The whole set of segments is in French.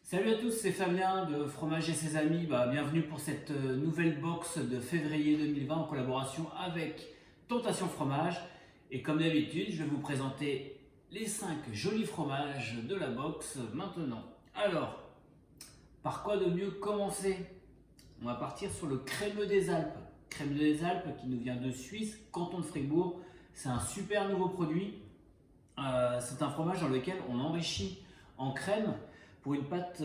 Salut à tous, c'est Fabien de Fromage et ses amis. Bienvenue pour cette nouvelle box de février 2020 en collaboration avec Tentation Fromage. Et comme d'habitude, je vais vous présenter les 5 jolis fromages de la box maintenant. Alors, par quoi de mieux commencer? On va partir sur le crémeux des Alpes. Crémeux des Alpes qui nous vient de Suisse, canton de Fribourg. C'est un super nouveau produit. C'est un fromage dans lequel on enrichit en crème. Pour une pâte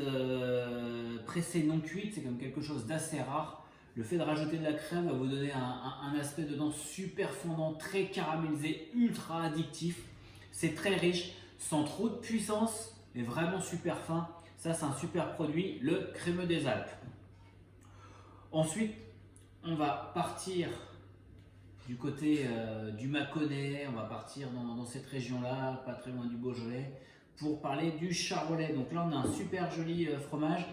pressée non cuite, c'est comme quelque chose d'assez rare. Le fait de rajouter de la crème va vous donner un aspect dedans super fondant, très caramélisé, ultra addictif. C'est très riche, sans trop de puissance, mais vraiment super fin. Ça, c'est un super produit, le crémeux des Alpes. Ensuite, on va partir du côté du Mâconnais, on va partir dans cette région-là, pas très loin du Beaujolais, pour parler du charolais. Donc là, on a un super joli fromage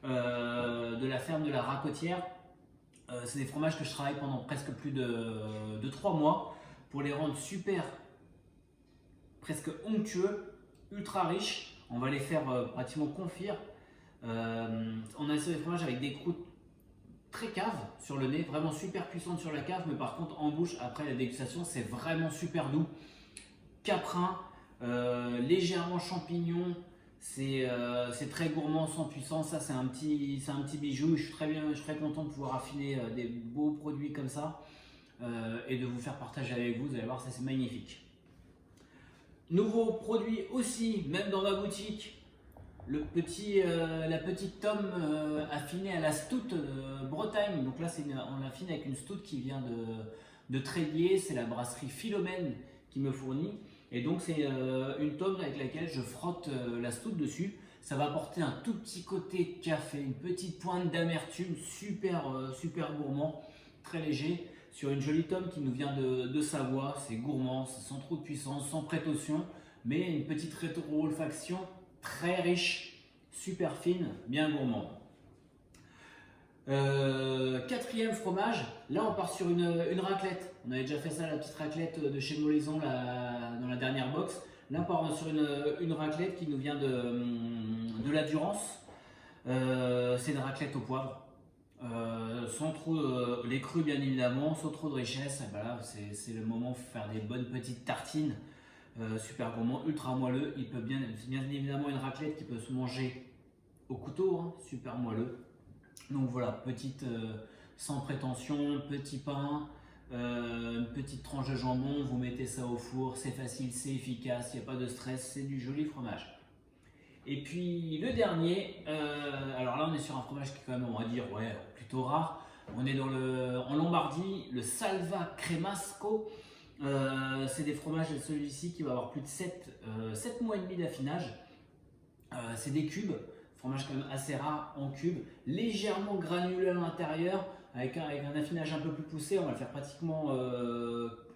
de la ferme de la Racotière. C'est des fromages que je travaille pendant presque plus de 3 mois pour les rendre super, presque onctueux, ultra riches. On va les faire pratiquement confire. On a des fromages avec des croûtes très caves sur le nez, vraiment super puissantes sur la cave, mais par contre en bouche, après la dégustation, c'est vraiment super doux. Caprin, légèrement champignon, c'est très gourmand, sans puissance. Ça, c'est un petit bijou. Je suis très content de pouvoir affiner des beaux produits comme ça et de vous faire partager avec vous. Vous allez voir, ça c'est magnifique. Nouveau produit aussi, même dans ma boutique, la petite tome affinée à la stout Bretagne. Donc là, on l'affine avec une stout qui vient de Tréguier. C'est la brasserie Philomène qui me fournit. Et donc c'est une tome avec laquelle je frotte la stout dessus. Ça va apporter un tout petit côté café, une petite pointe d'amertume, super gourmand, très léger, sur une jolie tome qui nous vient de Savoie. C'est gourmand, sans trop de puissance, sans précaution, mais une petite rétro-olfaction très riche, super fine, bien gourmande. Quatrième fromage, là on part sur une raclette. On avait déjà fait ça, la petite raclette de chez Molaison dans la dernière box. Là on part sur une raclette qui nous vient de la Durance. C'est une raclette au poivre, sans trop les crus bien évidemment, sans trop de richesse. Voilà, c'est le moment pour faire des bonnes petites tartines, super gourmand, ultra moelleux. Il peut bien évidemment une raclette qui peut se manger au couteau, hein, super moelleux. Donc voilà, petite sans prétention, petit pain, une petite tranche de jambon, vous mettez ça au four, c'est facile, c'est efficace, il n'y a pas de stress, c'est du joli fromage. Et puis le dernier, alors là on est sur un fromage qui est quand même, on va dire, ouais, plutôt rare. On est en Lombardie, le Salva Cremasco. C'est des fromages, celui-ci qui va avoir plus de 7 mois et demi d'affinage. C'est des cubes. Fromage quand même assez rare en cube, légèrement granuleux à l'intérieur, avec un affinage un peu plus poussé. On va le faire pratiquement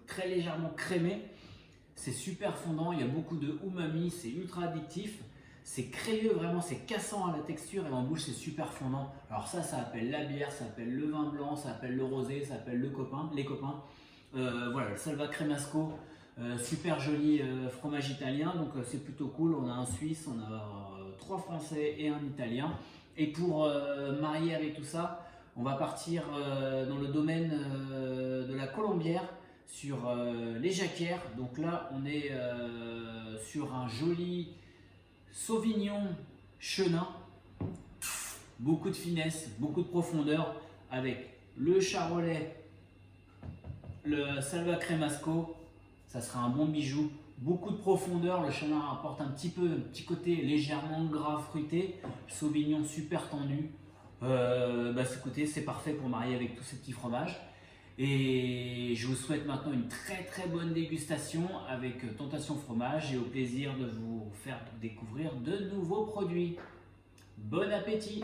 très légèrement crémé. C'est super fondant, il y a beaucoup de umami, c'est ultra addictif. C'est crayeux, vraiment, c'est cassant à la texture et en bouche c'est super fondant. Alors ça appelle la bière, ça appelle le vin blanc, ça appelle le rosé, ça appelle les copains. Voilà, le Salva Cremasco. Super joli fromage italien, donc c'est plutôt cool. On a un Suisse, on a 3 Français et un Italien. Et pour marier avec tout ça, on va partir dans le domaine de la Colombière, sur les Jacquères. Donc là, on est sur un joli Sauvignon Chenin, beaucoup de finesse, beaucoup de profondeur, avec le charolais, le Salva Cremasco. Ça sera un bon bijou, beaucoup de profondeur, le chenin apporte un petit côté légèrement gras, fruité, sauvignon super tendu. Écoutez, c'est parfait pour marier avec tous ces petits fromages. Et je vous souhaite maintenant une très bonne dégustation avec Tentation Fromage et au plaisir de vous faire découvrir de nouveaux produits. Bon appétit!